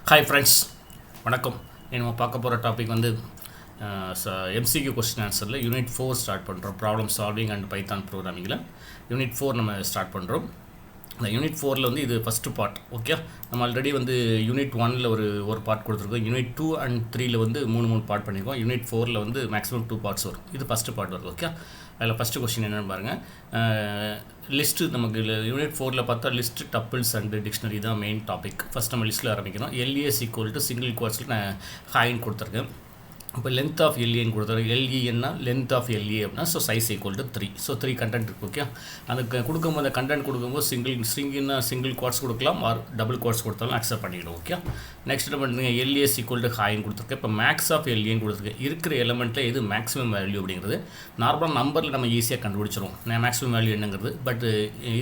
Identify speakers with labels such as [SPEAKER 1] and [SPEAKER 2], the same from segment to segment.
[SPEAKER 1] Hi friends, வணக்கம். நம்ம பார்க்க போகிற டாபிக் வந்து எம்சிக்யூ கொஸ்டின் ஆன்சரில் யூனிட் 4 ஸ்டார்ட் பண்ணுறோம். ப்ராப்ளம் சால்விங் அண்ட் பைத்தான் ப்ரோக்ராமிங்கில் யூனிட் 4 நம்ம ஸ்டார்ட் பண்ணுறோம். இந்த யூனிட் 4ல் வந்து இது ஃபஸ்ட்டு பார்ட். ஓகே, நம்ம ஆல்ரெடி வந்து யூனிட் 1ல் ஒரு பார்ட் கொடுத்துருக்கோம். யூனிட் 2 அண்ட் 3ல் வந்து மூணு பார்ட் பண்ணியிருக்கோம். யூனிட் 4ல் வந்து மேக்ஸிமம் 2 பார்ட்ஸ் வரும். இது ஃபஸ்ட்டு பார்ட் வருது. ஓகே, அதில் ஃபஸ்ட்டு கொஸ்டின் என்னென்னு பாருங்கள். லிஸ்ட்டு நமக்கு யூனிட் 4ல் பார்த்தா லிஸ்ட் டப்பிள்ஸ் அண்ட் டிக்ஷனரி தான் மெயின் டாபிக். ஃபஸ்ட் நம்ம லிஸ்ட்டில் ஆரம்பிக்கிறோம். எல்ஏஎஸ் ஈக்குவல் டு சிங்கிள் குவார்ட்ஸில் நான் ஹாயின்னு கொடுத்துருக்கேன். இப்போ லென்த் ஆஃப் எல்ஏன்னு கொடுத்துருக்கேன். எல்இன்னா லென்த் ஆஃப் எல்ஏ அப்படின்னா so size equal to 3. So 3 content இருக்குது. ஓகே, அதுக்கு கொடுக்கும்போது அந்த கண்டென்ட் கொடுக்கும்போது ஸ்ட்ரிங்னா சிங்கிள் குவார்ட்ஸ் கொடுக்கலாம், ஆர் டபுள் குவார்ட்ஸ் கொடுத்தாலும் அக்செப்ட் பண்ணிவிடும். ஓகே, நெக்ஸ்ட் என்ன பண்ணுறீங்க, எல்ஏஎஸ் ஈக்குவல் டு ஹாயின்னு கொடுத்துருக்கேன். இப்போ மேக்ஸ் ஆஃப் எல்ஏன்னு கொடுத்துருக்கேன். இருக்கிற எலமெண்ட்டில் எது மேக்ஸிமம் வேல்யூ அப்படிங்கிறது நார்மலாக நம்பரில் நம்ம ஈஸியாக கண்டுபிடிச்சிரும் மேக்ஸிமம் வேல்யூ என்னங்கிறது. பட்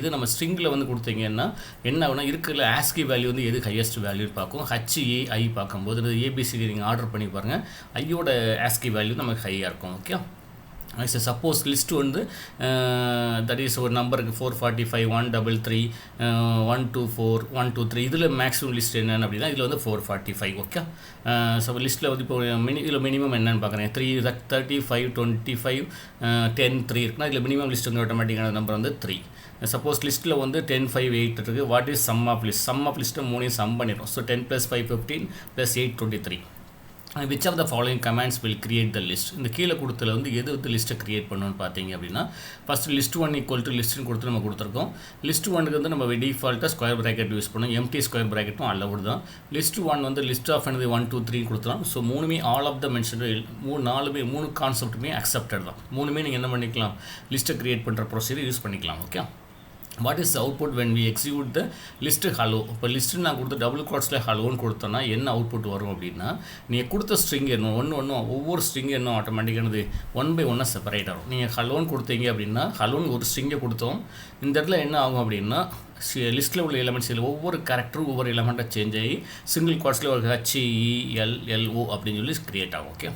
[SPEAKER 1] இது நம்ம ஸ்ட்ரிங்கில் வந்து கொடுத்தீங்கன்னா என்ன ஆகுனா, இருக்கிற ஆஸ்கி வேல்யூ வந்து எது ஹையஸ்ட் வேல்யூன்னு பார்க்கும். HEI பார்க்கும்போது ஏபிசிடி நீங்கள் ஆர்டர் பண்ணி பாருங்கள், ஐயோட ஆஸ்கி வேல்யூ நமக்கு ஹையாக இருக்கும். ஓகே, சப்போஸ் லிஸ்ட்டு வந்து தட் இஸ் ஒரு நம்பருக்கு 445, 133, 124, 123 இதில் மேக்ஸிமம் லிஸ்ட் என்னென்னு அப்படின்னா இதில் வந்து 445. ஓகே, ஸோ லிஸ்ட்டில் வந்து இப்போ இதில் மினிமம் என்னென்னு பார்க்குறேன். 3, 35, 25, 10, 3 இருக்குன்னா இதில் மினிமம் லிஸ்ட் வந்து ஆட்டோமேட்டிக்கான நம்பர் வந்து 3. சப்போஸ் லிஸ்ட்டில் வந்து 10, 5, 8 இருக்குது. What is sum of list? Sum of லிஸ்ட்டை மூணையும் சம் பண்ணிடும். So 10 + 5 15 + 8 23. Which of the following commands will create the list? இந்த கீழே கொடுத்துல வந்து எது வந்து லிஸ்ட்டை கிரியேட் பண்ணணும்னு பார்த்தீங்க அப்படின்னா, ஃபஸ்ட்டு லிஸ்ட் 1 ஈக்குவல் டு லிஸ்ட்னு கொடுத்து நம்ம கொடுத்துருக்கோம். லிஸ்ட் 1க்கு வந்து நம்ம டிஃபால்ட்டாக ஸ்கொயர் ப்ராக்கெட் யூஸ் பண்ணோம். எம்டி ஸ்கொயர் ப்ராக்கெட்டும் அலவுட் தான். லிஸ்ட் 1 வந்து லிஸ்ட் ஆஃப் என்னது 1, 2, 3 கொடுத்துலாம். ஸோ மூணுமே ஆல் ஆஃப் த மென்ஷன் மூணு கான்செப்ட்டுமே அக்செப்டட் தான். மூணுமே நீங்கள் என்ன பண்ணிக்கலாம், லிஸ்ட்டை கிரியேட் பண்ணுற ப்ரொசீஜர் யூஸ் பண்ணிக்கலாம். Okay, what is output when we execute the list hello? இப்போ லிஸ்ட்டு நான் கொடுத்த டபுள் குவாட்ஸில் ஹலோன்னு கொடுத்தோன்னா என்ன அவுட்புட் வரும் அப்படின்னா, நீங்கள் கொடுத்த ஸ்ட்ரிங் என்ன ஒவ்வொரு ஸ்ட்ரிங் என்ன ஆட்டோமேட்டிக்கானது 1 by 1 செப்பரேட் ஆகும். நீங்கள் ஹலோன்னு கொடுத்தீங்க அப்படின்னா ஹலோன்னு ஒரு ஸ்ட்ரிங்கை கொடுத்தோம். இந்த இடத்துல என்ன ஆகும் அப்படின்னா, லிஸ்ட்டில் உள்ள எலமெண்ட்ஸ் இல்லை, ஒவ்வொரு கேரக்டரும் ஒவ்வொரு எலமெண்ட்டாக சேஞ்ச் ஆகி சிங்கிள் குவாட்ஸில் ஒரு HELLO அப்படின்னு சொல்லி கிரியேட் ஆகும். Okay,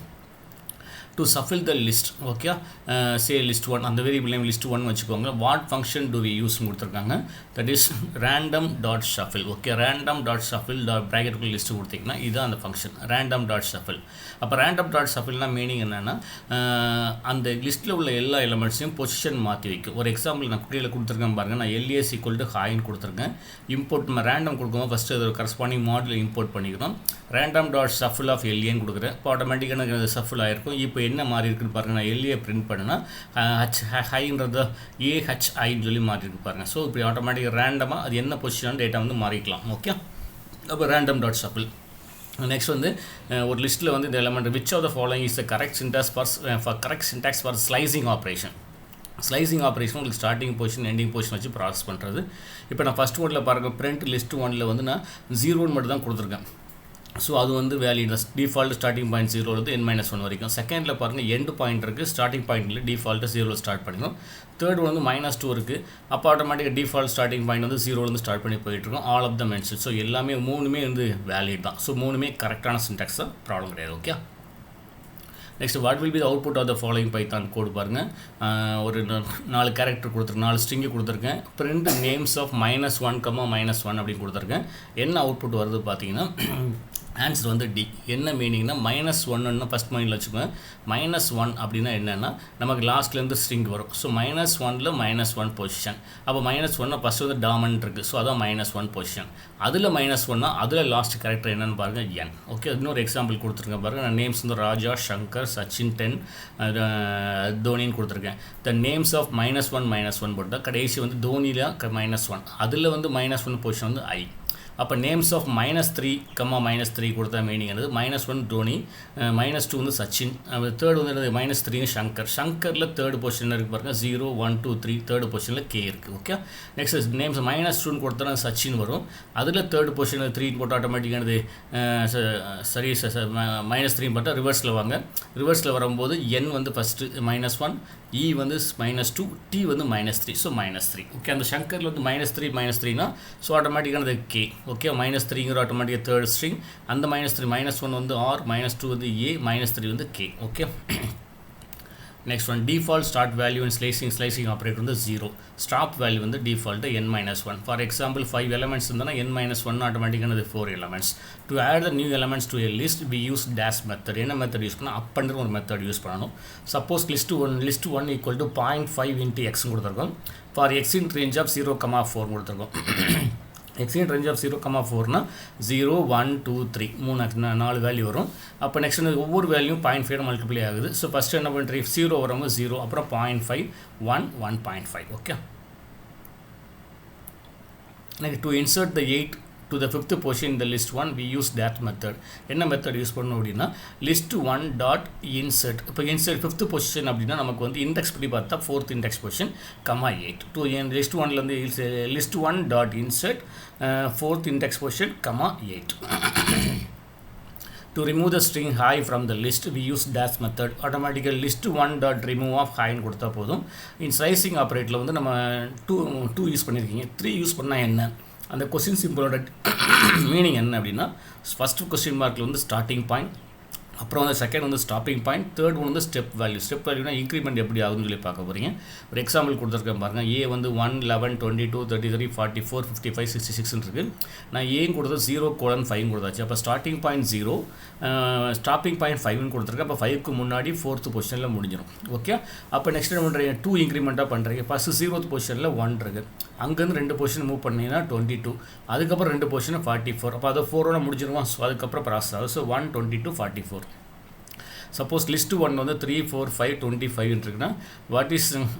[SPEAKER 1] to shuffle the list. Okay, say list 1 அந்த வேரியபிள் நேம் list 1 வச்சுக்கோங்க. What function do we use கொடுத்துருக்காங்க, that is random.shuffle. Okay, random.shuffle ப்ராக்கெட்டுக்குள்ள லிஸ்ட் கொடுத்தீங்கன்னா இதுதான் அந்த ஃபங்க்ஷன் random.shuffle. அப்போ random.shuffleனா மீனிங் என்னென்னா, அந்த லிஸ்ட்டில் உள்ள எல்லா எலமெண்ட்ஸையும் பொசிஷன் மாற்றி வைக்கும். ஒரு எக்ஸாம்பிள் நான் கீழே கொடுத்துருக்கேன் பாருங்கள். நான் எல்ஏஎஸ் ஈக்குவல் டு ஹாயின்னு கொடுத்துருக்கேன். இம்போர்ட் நம்ம ரேண்டம் கொடுக்கும்போது ஃபஸ்ட்டு அது கரஸ்பாண்டிங் மாடல் இம்போர்ட் பண்ணிக்கிறோம். random.shuffle ஆஃப் எல்ஏன்னு கொடுக்குறேன். இப்போ ஆட்டோமேட்டிக்கான ஷஃபிள் ஆகிருக்கும். இப்போ என்ன மாறி இருக்குன்னு பாருங்கள். நான் எல்ஏ பிரிண்ட் பண்ணுன்னா ஹைன்றது AHIன்னு சொல்லி மாறி இருக்கு பாருங்கள். ஸோ இப்படி ஆட்டோமேட்டிக்காக ரேண்டமாக அது என்ன பொசிஷன் டேட்டா வந்து மாறிக்கலாம். ஓகே, அப்போ random.shuffle. நெக்ஸ்ட் வந்து ஒரு லிஸ்ட்டில் வந்து இந்த element which of the following is the correct syntax for slicing operation. Slicing operation உங்களுக்கு ஸ்டார்டிங் பொசிஷன் எண்டிங் பொசிஷன் வச்சு ப்ராசஸ் பண்ணுறது. இப்போ நான் ஃபஸ்ட் ஒன்றில் பாருங்கள், பிரிண்ட் லிஸ்ட் 1ல் வந்து நான் 0ன்னு மட்டும் தான் கொடுத்துருக்கேன். ஸோ அது வந்து வேல்யூ டிஃபால்ட் ஸ்டார்டிங் பாயிண்ட் 0 வந்து n-1 வரைக்கும். செகண்டில் பாருங்கள் எண்டு பாயிண்ட் இருக்குது, ஸ்டார்டிங் பாயிண்ட்டில் டிஃபால்ட்டு 0 ஸ்டார்ட் பண்ணிடும். தேர்ட் வந்து -2 இருக்குது. அப்போ ஆட்டோமேட்டிக்காக டிஃபால்ட் ஸ்டார்டிங் பாயிண்ட் வந்து 0 ஸ்டார்ட் பண்ணி போயிட்டுருக்கோம். All of the mention. So எல்லாமே மூணுமே வந்து வேலிட் தான். ஸோ மூணுமே கரெக்டான சின்டாக்ஸ் தான், ப்ராப்ளம் கிடையாது. Okay, next what will be the output of the following Python code பாருங்கள். ஒரு 4 கேரக்டர் கொடுத்துருக்கேன், 4 ஸ்ட்ரிங்கு கொடுத்துருக்கேன். பிரிண்ட் நேம்ஸ் ஆஃப் -1, -1 அப்படின்னு கொடுத்துருக்கேன். என்ன அவுட்புட் வருது பார்த்தீங்கன்னா, ஆன்சர் வந்து டி. என்ன மீனிங்னா -1ன்னு ஃபஸ்ட் மைண்டில் வச்சுக்கோங்க. -1 அப்படின்னா என்னென்னா நமக்கு லாஸ்ட்லேருந்து ஸ்ட்ரிங் வரும். ஸோ -1ல் -1 பொசிஷன். அப்போ -1 ஃபஸ்ட்டு வந்து டாமன்ட் இருக்குது. ஸோ அதான் -1 பொசிஷன். அதில் -1னா அதில் லாஸ்ட் கேரக்டர் என்னென்னு பாருங்கள், n. ஓகே, இன்னொரு எக்ஸாம்பிள் கொடுத்துருக்கேன் பாருங்கள். நான் நேம்ஸ் வந்து ராஜா, சங்கர், சச்சின், 10, தோனின்னு கொடுத்துருக்கேன். த நேம்ஸ் ஆஃப் -1 போட்டால் கடைசி வந்து தோனியில் -1. அதில் வந்து -1 பொசிஷன் வந்து I. அப்போ நேம்ஸ் ஆஃப் -3 கொடுத்தா மீனிங் என்னது, -1 தோனி, -2 வந்து சச்சின், தேர்ட் வந்து -3 சங்கரில் தேர்ட் பொசிஷனில் இருக்குது பாருங்கள். 0, 1, 2, 3 தேர்ட் பொசிஷனில் K இருக்குது. ஓகே, நெக்ஸ்ட் நேம்ஸ் -2 கொடுத்தா சச்சின் வரும். அதில் தேர்ட் பொசிஷனில் 3 போட்டால் ஆட்டோமேட்டிக்கானது சரி -3 போட்டால் ரிவர்ஸில் வாங்க. ரிவர்ஸில் வரும்போது n வந்து ஃபஸ்ட்டு -1, E வந்து -2, T வந்து -3. ஸோ -3. ஓகே, அந்த சங்கரில் வந்து -3னா ஸோ ஆட்டோமேட்டிக்கானது K. ஓகே, -3ங்கிற ஆட்டோமேட்டிக்காக தேர்ட் ஸ்ட்ரிங். அந்த -3 -1 வந்து R, -2 வந்து A, -3 வந்து K. Okay, next one default start value and slicing operator வந்து 0. ஸ்டாப் வேல்யூ வந்து default n-1. For example 5 elements இருந்தால் n-1 ஆட்டோமேட்டிக்கானது 4 elements. To add the new elements to a list we use dash method. என்ன method use பண்ணால் அப்ன்ற ஒரு method use பண்ணணும். Suppose list 1 equal to 0.5 into x கொடுத்துருக்கோம். ஃபார் x in range of 0,4 கொடுத்துருக்கோம். x in range of 0,4 னா 0 1 2 3 4 value வரும். அப்போ நெக்ஸ்ட் ஒவ்வொரு வேல்யூ 0.5 மல்டிப்ளை ஆகுது. ஸோ ஃபஸ்ட்டு என்ன பண்ணுறீங்க 0 வரும்போது 0 அப்புறம் 0.5 1 1.5. Okay. Next to insert the 8 to the 5th position in the list 1 we use that method. என்ன மெத்தட் யூஸ் பண்ணணும் அப்படின்னா list 1 dot insert. இப்போ insert 5th position அப்படின்னா நமக்கு வந்து இண்டெக்ஸ் படி பார்த்தா 4th index position comma 8. To list 1லேருந்து list 1 dot insert 4th index position comma 8. To remove the string hi from the list we use dash method. Automatically list 1 dot remove of hi ன்னு கொடுத்தா போதும். in slicing operatorல வந்து நம்ம 2 use பண்ணியிருக்கீங்க. 3 use பண்ணால் என்ன அந்த question சிம்பிளோட meaning என்ன அப்படின்னா ஃபஸ்ட்டு கொஸ்டின் மார்க்கில் வந்து ஸ்டார்டிங் பாயிண்ட், அப்புறம் வந்து செகண்ட் வந்து ஸ்டாப்பிங் பாயிண்ட், தேர்ட் ஒன் வந்து ஸ்டெப் வேல்யூனா இன்க்ரிமெண்ட் எப்படி ஆகுதுன்னு சொல்லி பார்க்க போகிறீங்க. ஒரு எக்ஸாம்பிள் கொடுத்துருக்கேன் பாருங்கள். ஏ வந்து 1 11 22 33 44 55 66 இருக்குது. நான் ஏன்னு கொடுத்தது 0:5 கொடுத்தாச்சு. அப்போ ஸ்டார்டிங் பாயிண்ட் 0, ஸ்டாப்பிங் பாயிண்ட் 5ன்னு கொடுத்துருக்கேன். அப்போ 5க்கு முன்னாடி 4th பொசிஷனில் முடிஞ்சிடும். ஓகே. அப்போ நெக்ஸ்ட் என்ன பண்ணுறீங்க 2 இன்க்ரிமெண்ட்டாக பண்ணுறீங்க. ஃபஸ்ட்டு 0th பொசிஷனில் 1 இருக்குது. அங்கேருந்து 2 பொசிஷன் மூவ் பண்ணிங்கன்னா 22, அதுக்கப்புறம் 2 பொசிஷன் 44. அப்போ அதை 4ஓட முடிஞ்சிருவோம். ஸோ அதுக்கப்புறம் ப்ராசஸ் ஆகும். ஸோ 1 22 44. சப்போஸ் லிஸ்ட் 1 வந்து 3 4 5 25 இருக்குன்னா what is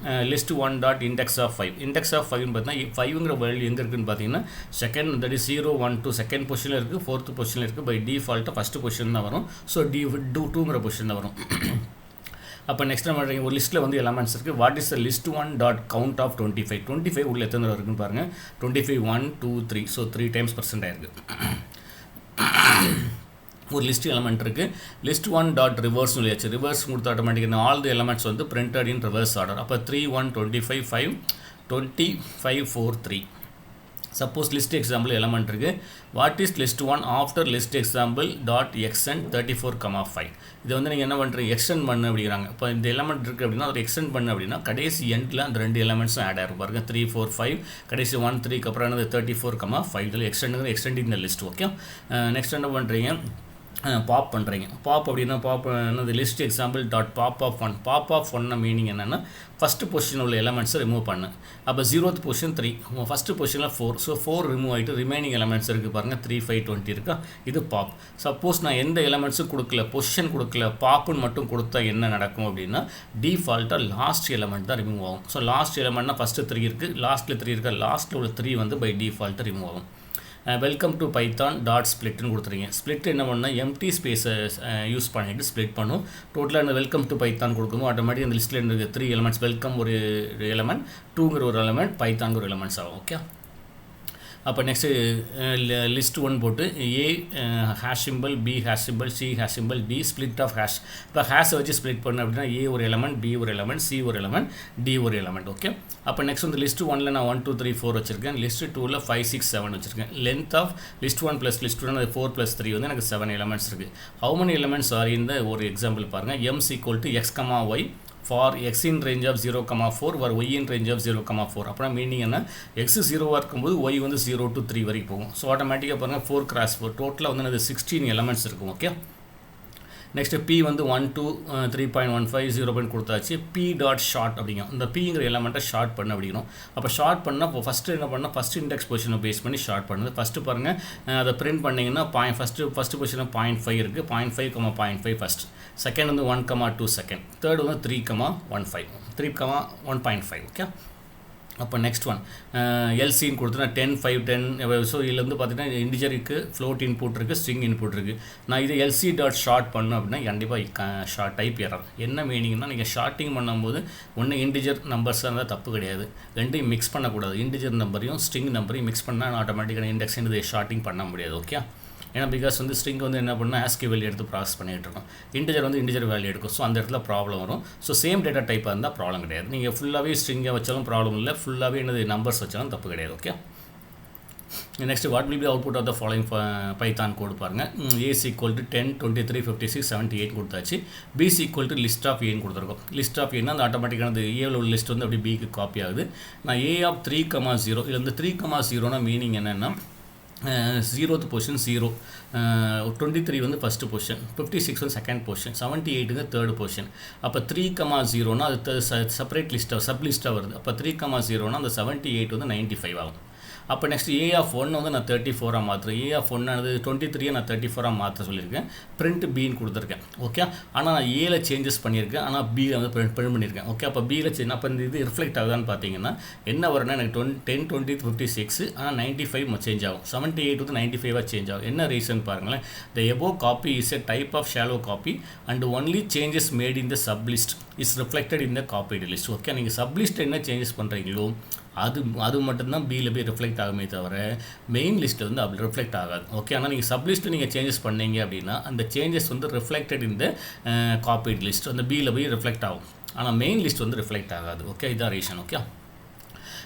[SPEAKER 1] list 1 dot index of 5. Index of 5ன்னு பார்த்தீங்கன்னா 5ங்கிற வேல்யூ எங்கே இருக்குன்னு பார்த்தீங்கன்னா செகண்ட், தட் இஸ் 0 1 2 செகண்ட் பொசிஷனில் இருக்குது, 4th பொசிஷனில் இருக்குது. பை டிஃபால்ட்டாக ஃபஸ்ட்டு பொசிஷன் தான் வரும். ஸோ டூங்கிற பொசிஷன் தான் வரும். அப்போ நெக்ஸ்ட் என்ன பண்ணுறீங்க ஒரு லிஸ்ட்டில் வந்து எலமெண்ட்ஸ் இருக்குது. What is the list 1 dot count of 25. 25 உள்ள எத்தனை தடவை இருக்குன்னு பாருங்கள். 25 1 2 3. ஸோ 3 times % ஆயிருக்கு. ஒரு லிஸ்ட் எலமெண்ட் இருக்குது. லிஸ்ட் 1 டாட் ரிவர்ஸ் சொல்லியாச்சு. ரிவர்ஸ் கொடுத்து ஆட்டோமேட்டிக்காக ஆல் தி எலமெண்ட்ஸ் வந்து பிரிண்டட் இன் ரிவர்ஸ் ஆர்டர். அப்போ 3 1 25 5 25 4 3. சப்போஸ் லிஸ்ட் எக்ஸாம்பிள் எலமெண்ட் இருக்குது. What is list 1 after list example dot extend 34,5. இதை வந்து நீங்கள் என்ன பண்ணுறீங்க எக்ஸ்டெண்ட் பண்ணு அப்படிங்கிறாங்க. இப்போ இந்த எலமெண்ட் இருக்குது அப்படின்னா அதை எக்ஸ்டெண்ட் பண்ணு அப்படின்னா கடைசி எண்டில் அந்த 2 எலமெண்ட்ஸும் ஆட் ஆகிரும் பாருங்கள். 3 4 5 கடைசி 1 3க்கு அப்புறம் என்னது 34,5. இதில் எக்ஸ்டெண்டிங் இந்த லிஸ்ட். ஓகே. நெக்ஸ்ட் என்ன பண்ணுறீங்க பாப் பண்ணுறீங்க. பாப் அப்படின்னா பாப் என்னது list example dot pop of 1. Pop of 1 meaning என்னென்னா ஃபஸ்ட்டு பொசிஷன் உள்ள எலமெண்ட்ஸை ரிமூவ் பண்ணு. அப்போ 0th பொசிஷன் 3, ஃபஸ்ட்டு பொசிஷனில் 4. ஸோ 4 ரிமூவ் ஆகிட்டு ரிமைனிங் எலமெண்ட்ஸ் இருக்குது பாருங்கள். 3 5 20 இருக்கா. இது பாப். சப்போஸ் நான் எந்த எலமெண்ட்ஸும் கொடுக்கல, பொசிஷன் கொடுக்கல, பாப்புன்னு மட்டும் கொடுத்தா என்ன நடக்கும் அப்படின்னா டிஃபால்ட்டாக லாஸ்ட் எலமெண்ட் தான் ரிமூவ் ஆகும். ஸோ லாஸ்ட் எலமெண்ட்னா ஃபஸ்ட்டு 3 இருக்குது, லாஸ்ட்டில் 3 இருக்கா, லாஸ்ட்டில் உள்ள 3 வந்து பை டிஃபால்ட்டு ரிமூவ் ஆகும். வெல்கம் டு பைத்தான் டாட் ஸ்ப்ளிட்னு கொடுத்துருங்க. ஸ்ப்ளிட் என்ன பண்ணால் எம்டி ஸ்பேஸை யூஸ் பண்ணிவிட்டு ஸ்ப்ளிட் பண்ணும். டோட்டலாக இந்த வெல்கம் டு பைத்தான் கொடுக்கணும். ஆட்டோமேட்டிக் அந்த லிஸ்ட்டில் இருக்க 3 எலமெண்ட்ஸ், வெல்கம் ஒரு எலமெண்ட், 2ங்கிற ஒரு எலமெண்ட், பைத்தான்கிற ஒரு எலமெண்ட்ஸ் ஆகும். ஓகே. அப்போ நெக்ஸ்ட்டு லிஸ்ட் 1 போட்டு A hash simple, B hash simple, C hash simple, D split of hash. இப்போ ஹேஷை வச்சு ஸ்ப்ளிட் பண்ண அப்படின்னா ஏ ஒரு எலமெண்ட், பி ஒரு எலமெண்ட், சி ஒரு எலமெண்ட், டி ஒரு எலமெண்ட். ஓகே. அப்போ நெக்ஸ்ட் வந்து லிஸ்ட் 1ல் நான் 1 2 3 4 வச்சுருக்கேன். லிஸ்ட் 2ல் 5 6 7 வச்சுருக்கேன். Length of list 1 plus list 2 4 + 3 வந்து எனக்கு 7 எலமெண்ட்ஸ் இருக்குது. ஹவு many எலமெண்ட்ஸ் ஆர் இந்த ஒரு எக்ஸாம்பிள் பாருங்கள். m = x, y for x in range of 0,4 or y in range of 0,4. அப்புறம் மீனிங் என்ன, x 0 இருக்கும்போது y வந்து 0 to 3 வரைக்கும் போகும். ஸோ ஆட்டோமேட்டிக்காக பாருங்கள் 4 × 4 டோட்டலாக வந்து அது 16 எலமெண்ட்ஸ் இருக்கும். ஓகே. நெக்ஸ்ட்டு பி வந்து 1 2 3.15 0 கொடுத்தாச்சு. பி டாட் ஷார்ட் அப்படிங்கும். இந்த பிங்கிற எலமெண்ட்டை ஷார்ட் பண்ண அப்படிங்கிறோம். அப்போ ஷார்ட் பண்ணால் இப்போ ஃபஸ்ட்டு என்ன பண்ணால் ஃபஸ்ட் இண்டெக்ஸ் பொசிஷனை பேஸ் பண்ணி ஷார்ட் பண்ணுது. ஃபஸ்ட்டு பாருங்கள் அதை பிரிண்ட் பண்ணிங்கன்னா ஃபஸ்ட்டு பொசிஷனில் 0.5 இருக்குது. 0.5, 0.5 ஃபஸ்ட். செகண்ட் வந்து 1, 2 செகண்ட். தேர்ட் வந்து 3, 15 3, 1.5. ஓகே. அப்போ நெக்ஸ்ட் ஒன் எல்சின்னு கொடுத்துனா 10 5 10. ஸோ இதில் வந்து பார்த்தீங்கன்னா இன்டிஜர் இருக்குது, ஃப்ளோட் இன்புட் இருக்குது, ஸ்ட்ரிங் இன்புட் இருக்குது. நான் இது எல்சி டாட் ஷார்ட் பண்ணோம் அப்படின்னா கண்டிப்பாக ஷார்ட் டைப் எரர். என்ன மீனிங்னா நீங்கள் ஷார்ட்டிங் பண்ணும்போது ஒன்று இன்டிஜர் நம்பர்ஸாக இருந்தால் தப்பு கிடையாது, ரெண்டையும் மிக்ஸ் பண்ணக்கூடாது. இன்டிஜர் நம்பரையும் ஸ்ட்ரிங் நம்பரையும் மிக்ஸ் பண்ணால் ஆட்டோமேட்டிக்கான இண்டெக்ஸ் இது ஷார்ட்டிங் பண்ண முடியாது. ஓகே. ஏன்னா பிகாஸ் வந்து ஸ்ட்ரிங் வந்து என்ன பண்ணால் ஆஸ்கி வேல்யூ எடுத்து ப்ராசஸ் பண்ணிகிட்டு இருக்கோம். இன்டிஜர் வந்து இன்டிஜர் வேல்யூ எடுக்கும். ஸோ அந்த இடத்துல ப்ராப்ளம் வரும். ஸோ சேம் டேட்டா டைப்பாக இருந்தால் ப்ராப்ளம் கிடையாது. நீங்கள் ஃபுல்லாகவே ஸ்ட்ரிங்கை வச்சாலும் ப்ராப்ளம் இல்லை, ஃபுல்லாகவே என்னது நம்பர்ஸ் வச்சாலும் தப்பு கிடையாது. Okay. Next what will be output of the following Python code பாருங்கள். A is equal to 10, 23, 56, 78 கொடுத்தாச்சு. B is equal to list of A கொடுத்துருக்கோம். லிஸ்ட் ஆஃப் ஏன்னா அந்த ஆட்டோமேட்டிக்கான ஏவில் உள்ள லிஸ்ட் வந்து அப்படி பிக்கு காப்பி ஆகுது. நான் A of 3,0 இதில் வந்து 3,0னா மீனிங் என்னென்னா 0th பொசிஷன் 0, 23 வந்து ஃபஸ்ட்டு பொசிஷன், 56 வந்து செகண்ட் பொசிஷன், 78ங்க தேர்ட் பொசிஷன். அப்போ 3,0னா அது செப்பரேட் லிஸ்ட்டாக சப் லிஸ்ட்டாக வருது. அப்போ 3,0னா அந்த 78 வந்து 95 ஆகும். அப்போ நெக்ஸ்ட் A of 1 வந்து நான் 34 மாற்றுறேன். A of 1 ஆனது 23 நான் 34 மாற்ற சொல்லியிருக்கேன். பிரிண்ட் பின்னு கொடுத்துருக்கேன். ஓகே, ஆனால் நான் ஏல சேஞ்சஸ் பண்ணியிருக்கேன், ஆனால் B வந்து பிரிண்ட் பண்ணியிருக்கேன். ஓகே, அப்போ Bயில் சேஞ்ச் அப்போ இந்த இது ரிஃப்ளெக்ட் ஆகுதான்னு பார்த்தீங்கன்னா என்ன வரும்னா எனக்கு 10, 20, 56 ஆனால் 95 சேஞ்ச் ஆகும். 78 வந்து 95 சேஞ்ச் ஆகும். என்ன ரீசன் பாருங்களேன். The above copy is a type of shallow copy and only changes made in the sublist is reflected in the copied list. Okay, நீங்கள் சப்லிஸ்ட் என்ன சேஞ்சஸ் பண்ணுறீங்களோ அது மட்டும்தான் பியில் போய் ரிஃப்ளெக்ட் ஆகுமே தவிர மெயின் லிஸ்ட்டில் வந்து அப்படி ரிஃப்ளெக்ட் ஆகாது. ஓகே, ஆனால் நீங்கள் சப்லிஸ்ட்டில் நீங்கள் சேஞ்சஸ் பண்ணீங்க அப்படின்னா அந்த சேஞ்சஸ் வந்து ரிஃப்ளெக்டட் இந்த காப்பீட் லிஸ்ட் அந்த பியில் போய் ரிஃப்ளெக்ட் ஆகும். ஆனால் மெயின் லிஸ்ட் வந்து ரிஃப்ளெக்ட் ஆகாது. ஓகே, இதான் ரீசன். ஓகே,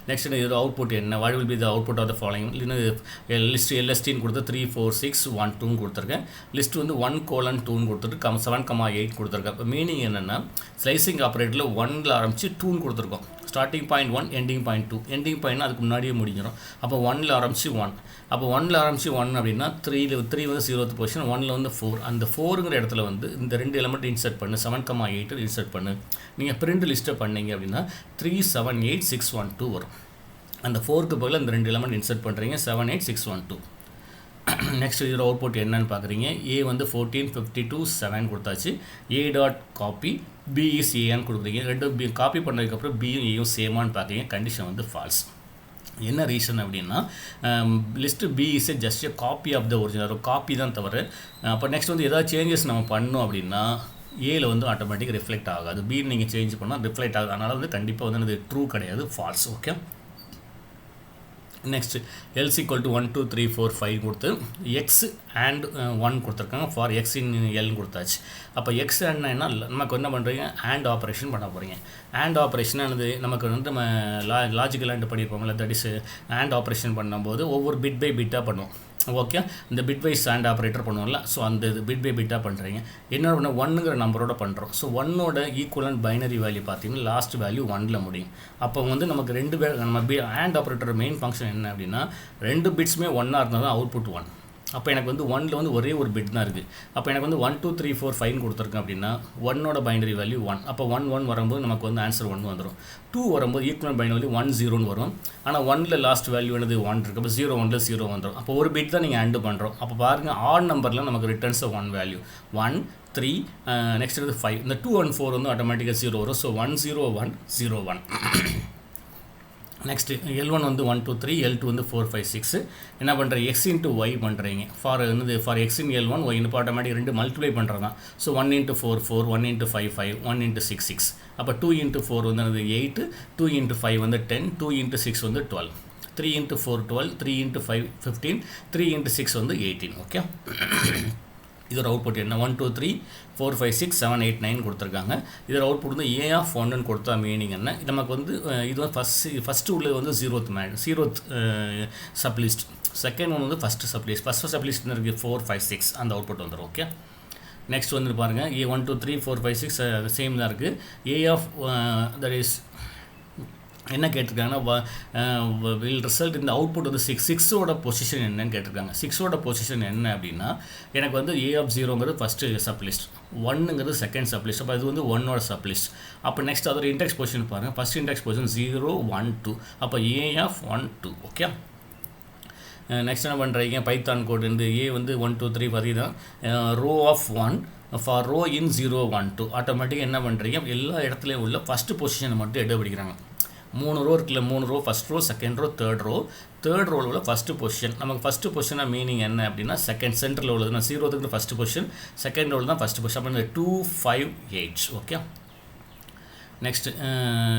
[SPEAKER 1] நெக்ஸ்ட் இது அவுட்புட் என்ன, what will be the output of the following. இல்லைன்னா லிஸ்ட் LSTன்னு கொடுத்து 3, 4, 6, 1, 2 கொடுத்துருக்கேன். லிஸ்ட் வந்து 1:2 கொடுத்துட்டு 7,8 கொடுத்துருக்கேன். இப்போ மீனிங் என்னென்னா ஸ்லைசிங் ஆப்ரேட்டரில் 1ல் ஆரம்பித்து 2 கொடுத்துருக்கோம். Starting point 1, ending point 2. Ending பாயிண்ட்னா அதுக்கு முன்னாடியே முடிஞ்சிடும். அப்போ 1ல் ஆரம்பித்து 1, அப்போ 1ல் ஆரம்பித்து 1 அப்படின்னா 3 வந்து 0th பொசிஷன், 1ல் வந்து 4. அந்த 4ங்கிற இடத்துல வந்து இந்த 2 எலிமெண்ட் இன்சர்ட் பண்ணு, 7,8 இன்சர்ட் பண்ணு. நீங்கள் பிரிண்ட் லிஸ்ட்டை பண்ணீங்க அப்படின்னா 378,612 வரும். அந்த 4க்கு பதில் அந்த 2 எலிமெண்ட் இன்சர்ட் பண்ணுறீங்க, 78612. நெக்ஸ்ட் இதில் அவுட்புட் என்னன்னு பார்க்குறீங்க. A வந்து 14, 52, 7 கொடுத்தாச்சு. A dot copy B is Aன்னு கொடுக்குறீங்க. ரெண்டும் காப்பி பண்ணதுக்கப்புறம் பியும் ஏயும் சேமான்னு பார்க்குறீங்க. கண்டிஷன் வந்து ஃபால்ஸ். என்ன ரீசன் அப்படின்னா list B is just a copy of the original, ஒரு காப்பி தான் தவிர. அப்போ நெக்ஸ்ட் வந்து ஏதாவது சேஞ்சஸ் நம்ம பண்ணோம் அப்படின்னா ஏல வந்து ஆட்டோமேட்டிக் ரிஃப்ளெக்ட் ஆகாது. B நீங்கள் சேஞ்ச் பண்ணால் ரிஃப்ளெக்ட் ஆகுது. அதனால் வந்து கண்டிப்பாக வந்து அது ட்ரூ கிடையாது, false. Okay, next else equal to 1, 2, 3, 4, 5 கொடுத்து x and 1 கொடுத்துருக்காங்க. ஃபார் x in L கொடுத்தாச்சு. அப்போ x and என்ன நமக்கு என்ன பண்ணுறீங்க, and ஆப்ரேஷன் பண்ண போகிறீங்க. and ஆப்ரேஷன் ஆனது நமக்கு வந்து நம்ம லாஜிக்கல் அண்ட் பண்ணியிருப்போம்ல, தட் இஸ் and ஆப்ரேஷன் பண்ணும்போது ஒவ்வொரு பிட் பை பிட்டாக பண்ணுவோம். ஓகே, இந்த பிட் வைஸ் அண்ட் ஆப்ரேட்டர் பண்ணுவோம்ல, ஸோ அந்த இது பிட் பை பிட்டாக பண்ணுறீங்க. என்ன பண்ண 1ங்கிற நம்பரோட பண்ணுறோம். ஸோ 1ஓட ஈக்குவலன்ட் பைனரி வேல்யூ பார்த்தீங்கன்னா லாஸ்ட் வேல்யூ 1ல் முடியும். அப்போ வந்து நமக்கு நம்ம அண்ட் ஆப்ரேட்டர் மெயின் ஃபங்க்ஷன் என்ன அப்படின்னா 2 பிட்ஸுமே 1ஆக இருந்தால் தான் அவுட்புட் 1. அப்போ எனக்கு வந்து 1ல் வந்து ஒரே ஒரு பிட் தான் இருக்குது. அப்போ எனக்கு வந்து 1, 2, 3, 4, 5 கொடுத்துருக்கேன் அப்படின்னா 1ஓட பைனரி வேல்யூ 1. அப்போ 1, 1 வரும்போது நமக்கு வந்து ஆன்சர் 1 வந்துடும். 2 வரும்போது ஈக்குவல் பைனரி வேல்யூ 1, 0ன்னு வரும். ஆனால் 1ல் லாஸ்ட் வேல்யூ வந்து 1 இருக்குது. அப்போ 0, 1ல் 0 வந்துடும். அப்போ ஒரு பிட் தான் நீங்கள் ஆண்டு பண்ணுறோம். அப்போ பாருங்கள் ஆட் நம்பரில் நமக்கு ரிட்டர்ன்ஸ் 1 வேல்யூ 1, 3, நெக்ஸ்ட் வந்து 5. இந்த 2 and 4 வந்து ஆட்டோமேட்டிக்காக 0 வரும். ஸோ 1, 0, 1, 0, 1. நெக்ஸ்ட்டு L1 வந்து 1, 2, 3, L2 வந்து 4, 5, 6. என்ன பண்ணுறீங்க, x into y பண்ணுறீங்க. For x in L1, y இப்போ ஆட்டோமேட்டிக் 2 மல்டிப்ளை பண்ணுறது தான். So 1 into 4, 4, 1 into 5, 5, 1 into 6, 6. அப்போ 2 into 4 வந்து 8, 2 into 5 வந்து 10, 2 into 6 வந்து 12, 3 into 4 12, 3 into 5 15, 3 into 6 வந்து 18. ஓகே, இதோட அவுட்புட் என்ன, 1, 2, 3, 4, 5, 6, 7, 8, 9 கொடுத்துருக்காங்க. இதோட அவுட்புட் வந்து A of 1ன்னு கொடுத்தா மீனிங் என்ன, நமக்கு வந்து இது வந்து ஃபஸ்ட்டு உள்ளது வந்து 0th சப்லிஸ்ட். செகண்ட் ஒன் வந்து ஃபஸ்ட்டு சப்லிஸ்ட் இருக்குது 4, 5, 6 அந்த அவுட்புட் வந்துடும். ஓகே, நெக்ஸ்ட் வந்து பாருங்கள் A 1, 2, 3, 4, 5, 6 சேம் தான் இருக்குது. A of தட் இஸ் என்ன கேட்டிருக்காங்கன்னா வில் ரிசல்ட் இந்த அவுட்புட் வந்து 6ஓட பொசிஷன் என்னன்னு கேட்டிருக்காங்க. 6ஓட பொசிஷன் என்ன அப்படின்னா எனக்கு வந்து A of 0ங்கிறது ஃபஸ்ட்டு சப்லிஸ்ட், 1ங்கிறது செகண்ட் சப்லிஸ்ட். அப்போ இது வந்து 1ஓட சப்லிஸ்ட். அப்போ நெக்ஸ்ட் அதோட இண்டெக்ஸ் பொசிஷன் பாருங்கள். First index position 0, 1, 2. அப்போ A of 1, 2. ஓகே, நெக்ஸ்ட் என்ன பண்ணுறீங்க, பைத்தான் கோட் வந்து A வந்து 1, 2, 3 பார்த்தீங்கன்னா row of 1 for row in 0, 1, 2. ஆட்டோமேட்டிக்காக என்ன பண்ணுறீங்க, எல்லா இடத்துலையும் உள்ள ஃபஸ்ட்டு பொசிஷனை மட்டும் எடுத்து பிடிக்கிறாங்க. 3 ரோ இருக்குல்ல, 3 row, first row, second row, third ரோவில் உள்ள ஃபஸ்ட்டு பொசிஷன். நமக்கு ஃபஸ்ட்டு பொசிஷனாக மீனிங் என்ன அப்படின்னா செகண்ட் சென்டரில் உள்ளது. நான் 0க்கு ஃபஸ்ட்டு பொசிஷன், செகண்ட் ரோவில் தான் ஃபஸ்ட்டு பொசிஷன். அப்போ 2, 5, 8. Okay, next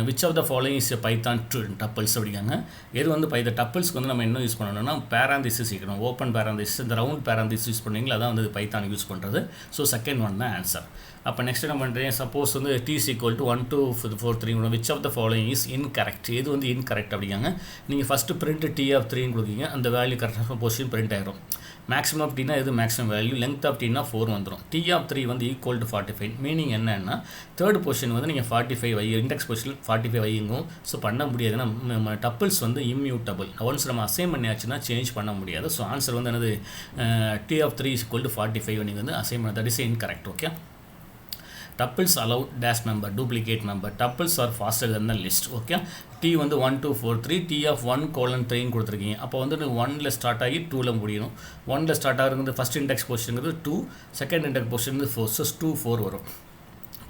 [SPEAKER 1] which of the following is Python tuples அப்படிங்காங்க. எது வந்து பைத்தான் டப்பிள்ஸ்க்கு வந்து நம்ம என்ன யூஸ் பண்ணணும்னா பேராந்திசிஸ் இருக்கணும். ஓப்பன் பேராந்திசிஸ், இந்த ரவுண்ட் பேராந்திசிஸ் யூஸ் பண்ணுவீங்களா, அதான் வந்து பைத்தான் யூஸ் பண்ணுறது. ஸோ செகண்ட் ஒன் தான் ஆன்சர். அப்போ நெக்ஸ்ட் என்ன பண்ணுறேன், சப்போஸ் வந்து t = 1 2 4 3 which of the following is incorrect. எது வந்து இன்கரெக்ட் அப்படிங்காங்க. நீங்கள் ஃபஸ்ட்டு பிரிண்ட் t(3) கொடுக்கீங்க, அந்த வேல்யூ கரெக்டாக பொசிஷன் பிரிண்ட் ஆகிடும். மேக்ஸிமம் ஆஃப் டீனா எது மேக்ஸிமம் வேல்யூ, லென்த் ஆஃப் டீனா 4 வந்துடும். t(3) வந்து ஈக்குவல் டு 45. மீனிங் என்னன்னா தேர்ட் பொசிஷன் வந்து நீங்கள் 45 வை, இண்டெக்ஸ் பொசிஷன் 45 வையுங்கும். ஸோ பண்ண முடியாதுன்னா நம்ம டப்பிள்ஸ் வந்து இம்யூட்டபிள். ஒன்ஸ் நம்ம அசைன் பண்ணியாச்சுன்னா சேஞ்ச் பண்ண முடியாது. ஸோ ஆன்சர் வந்து என்னது t(3) = 45 நீங்கள் வந்து அசைன் பண்ண, that is incorrect. Okay. Tuples allow dash member, duplicate member. Tuples are faster than the list. Okay. T வந்து 1 2 4 3, T of 1:3 கொடுத்துருக்கீங்க. அப்போ வந்து 1ல் ஸ்டார்ட் ஆகி 2ல் முடியணும். 1ல் ஸ்டார்ட் ஆகுறது ஃபஸ்ட் இண்டெக்ஸ் பொசிஷனுங்கிறது 2, செகண்ட் இண்டெக்ஸ் பொசிஷன் 4. ஸோ 2 4 வரும்.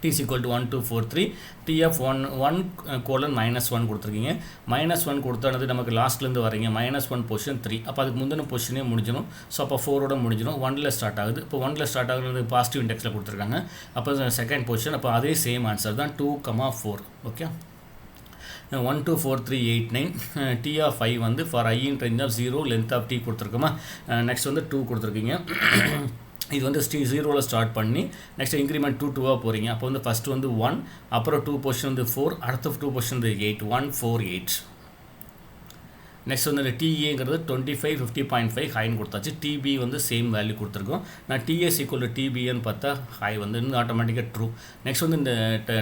[SPEAKER 1] T = 1 2 4 3, T of 1:-1 கொடுத்துருக்கீங்க. -1 கொடுத்தானது நமக்கு லாஸ்ட்லேருந்து வரீங்க. -1 பொசிஷன் 3. அப்போ அதுக்கு முந்தின பொசிஷனே முடிஞ்சிடும். ஸோ அப்போ 4ஓட முடிஞ்சிடும். 1ல் ஸ்டார்ட் ஆகுது. இப்போ 1ல் ஸ்டார்ட் ஆகுறது பாசிட்டிவ் இண்டெக்ஸில் கொடுத்துருக்காங்க. அப்போ செகண்ட் பொசிஷன். அப்போ அதே சேம் ஆன்சர் தான் 2, 4. ஓகே. 1 2 4 3 8 9. T of 5 வந்து for I in range of 0, length of T கொடுத்துருக்கோமா. நெக்ஸ்ட் வந்து 2 கொடுத்துருக்கீங்க. இது வந்து 0ல் ஸ்டார்ட் பண்ணி நெக்ஸ்ட் இன்க்ரிமெண்ட் 2 2ஆக போகிறீங்க. அப்போ வந்து ஃபஸ்ட்டு வந்து 1, அப்புறம் 2 பொசிஷன் வந்து 4, அடுத்த 2 பொசிஷன் வந்து 8, 1 4 8. நெக்ஸ்ட் வந்து டிஏங்கிறது 25 50.5 ஹைன்னு கொடுத்தாச்சு. டிபி வந்து சேம் வேல்யூ கொடுத்துருக்கோம். நான் டிஎஸ் = டிபின்னு பார்த்தா ஹை வந்து ஆட்டோமேட்டிக்காக ட்ரூ. நெக்ஸ்ட் வந்து இந்த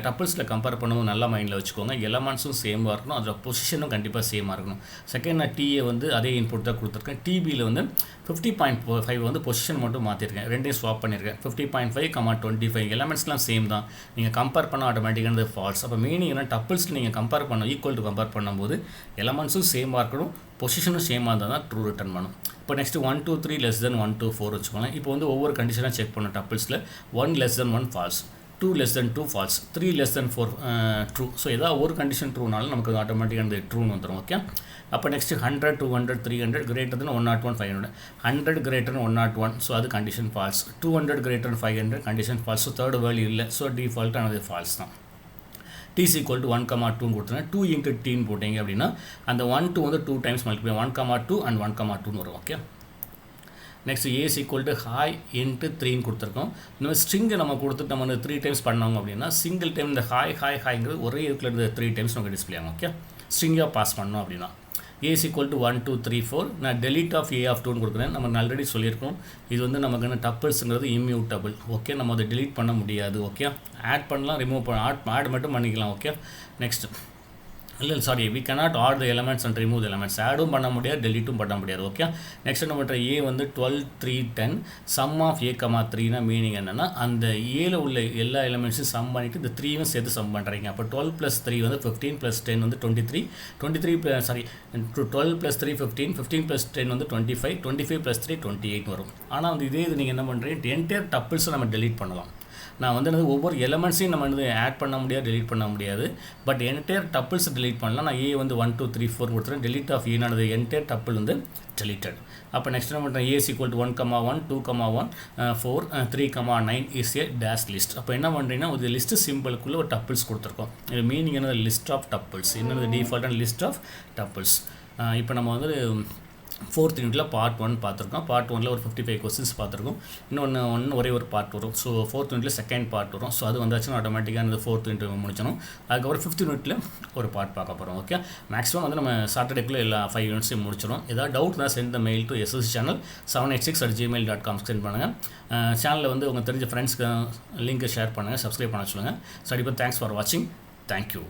[SPEAKER 1] டப்பிள்ஸில் கம்பேர் பண்ணும்போது நல்லா மைண்டில் வச்சுக்கோங்க. எலமெண்ட்ஸும் சேமாக இருக்கணும், அதோட பொசிஷனும் கண்டிப்பாக சேமாக இருக்கணும். செகண்ட் நான் டிஏ வந்து அதே இன்புட் தான் கொடுத்துருக்கேன். டிபியில் வந்து 50.5 வந்து பொசிஷன் மட்டும் மாற்றிருக்கேன், ரெண்டையும் ஸ்வாப் பண்ணியிருக்கேன். 50.5, 25 எலமெண்ட்ஸ்லாம் சேம் தான். நீங்கள் கம்பேர் பண்ண ஆட்டோமேட்டிக்கானது ஃபால்ஸ். அப்போ மீனிங் என்ன, டப்பிள்ஸில் நீங்கள் கம்பேர் பண்ண ஈக்குவல் டு கம்பேர் பண்ணும்போது எலமெண்ட்ஸும் சேமாக இருக்கணும், பொசிஷனும் சேமாக இருந்தால் தான் ட்ரூ ரிட்டர்ன் பண்ணும். இப்போ நெக்ஸ்ட் 1 2 3 < 1 2 4 வச்சுக்கோங்க. இப்போ வந்து ஒவ்வொரு கண்டிஷனாக செக் பண்ண டப்பிள்ஸில் 1 < 1 ஃபால்ஸ், 2 < 2 ஃபால்ஸ், 3 < 4 ட்ரூ. ஸோ ஏதாவது ஒரு கண்டிஷன் ட்ரூனாலும் நமக்கு ஆட்டோமேட்டிக்காக அந்த ட்ரூன்னு வந்துடும். ஓகே. அப்போ நெக்ஸ்ட் 100 200 300 > 101 500, 100 > 101. ஸோ அது condition falls. 200 > 500 condition falls. So third value இல்லை. ஸோ டிஃபால்ட்டானது ஃபால்ஸ் தான். T = 1, 2 கொடுத்துருங்க. 2 × T போட்டிங்க அப்படின்னா அந்த 1 2 வந்து 2 டைம்ஸ் மல்டிப்ளை 1, 2 and 1, 2 வரும். ஓகே. நெக்ஸ்ட் A = ஹை × 3 கொடுத்துருக்கோம். இந்த மாதிரி ஸ்ட்ரிங்கை நம்ம கொடுத்துட்டு நம்ம வந்து 3 டைம்ஸ் பண்ணோங்க அப்படின்னா சிங்கிள் டைம் இந்த ஹாய்ங்கிறது ஒரே இதுக்குள்ள இருந்து 3 டைம்ஸ் நமக்கு டிஸ்பிளே ஆகும். ஓகே. ஸ்ட்ரிங்காக பாஸ் பண்ணோம் அப்படின்னா A = 1 2 3 4. நான் delete of A of 2 கொடுக்குறேன். நம்ம ஆல்ரெடி சொல்லியிருக்கோம், இது வந்து நமக்கு என்ன டப்பிள்ஸுங்கிறது இம்யூட்டபிள். ஓகே. நம்ம அதை delete பண்ண முடியாது. ஓகே. ஆட் பண்ணலாம், ரிமூவ் பண்ண ஆட் மட்டும் பண்ணிக்கலாம். ஓகே. நெக்ஸ்ட் இல்லை sorry, we cannot add the elements and remove the elements. ஆடும் பண்ண முடியாது, டெலிட்டும் பண்ண முடியாது. ஓகே. நெக்ஸ்ட் என்ன பண்ணுற, ஏ வந்து 12 3 10 சம் ஆஃப் A, 3னா மீனிங் என்னென்னா அந்த ஏல உள்ள எல்லா எலிமெண்ட்ஸும் சம் பண்ணிவிட்டு இந்த 3வும் சேர்த்து சம் பண்ணுறீங்க. அப்போ 12 + 3 வந்து 15 + 10 வந்து 23, 12 + 3 15, 15 + 10 வந்து 25, 25 + 3 28 வரும். ஆனால் வந்து இதே இது நீங்கள் என்ன பண்ணுறீங்க, என்டையர் டப்பிள்ஸை நம்ம டெலீட் பண்ணலாம். நான் வந்து ஒவ்வொரு எலமெண்ட்ஸையும் நம்ம வந்து ஆட் பண்ண முடியாது, டெலிட் பண்ண முடியாது. பட் என்டையர் டப்பிள்ஸ் டெலிட் பண்ணலாம். நான் ஏ வந்து 1 2 3 4 கொடுத்துறேன். டெலிட் ஆஃப் ஏனானது என்டையர் டப்பிள் வந்து டெலிட்டட். அப்போ நெக்ஸ்ட் என்ன பண்ணுறேன், A = 1, 1 2, 1 4 3, 9 is A dash list. அப்போ என்ன பண்ணுறீங்கன்னா ஒரு லிஸ்ட்டு சிம்பிளுக்குள்ளே ஒரு டப்பிள்ஸ் கொடுத்துருக்கோம். இது மீனிங் என்னது, லிஸ்ட் ஆஃப் டப்பிள்ஸ். என்னது டிஃபால்ட்டான லிஸ்ட் ஆஃப் டப்பிள்ஸ். இப்போ நம்ம வந்து 4th யூனிட்டில் பார்ட் 1 பார்த்துருக்கோம். பார்ட் 1ல் ஒரு 55 கொஸ்டின்ஸ் பார்த்துருக்கோம். இன்னொன்று ஒரே ஒரு பார்ட் வரும். ஸோ 4th யூனிட்டில் செகண்ட் பார்ட் வரும். ஸோ அது வந்தாச்சுன்னா ஆட்டோமேட்டிக்காக இந்த 4th யூனிட் முடிச்சணும். அதுக்கப்புறம் 5th யூனிட்டில் ஒரு பார்ட் பார்க்க போகிறோம். ஓகே. மேக்ஸிமம் வந்து நம்ம சாட்டர்டேக்குள்ளே எல்லா 5 யூனிட்ஸையும் முடிச்சிடும். ஏதாவது டவுட் தான் send the mail to SSC channel 786@gmail.com send பண்ணுங்கள். சேனலில் வந்து உங்கள் தெரிஞ்ச ஃப்ரெண்ட்ஸ்க்கு லிங்க்கை ஷேர் பண்ணுங்கள், சப்ஸ்கிரைப் பண்ண சொல்லுங்கள். ஸோ இப்போ தேங்க்ஸ் ஃபார் வாட்சிங். தேங்க்யூ.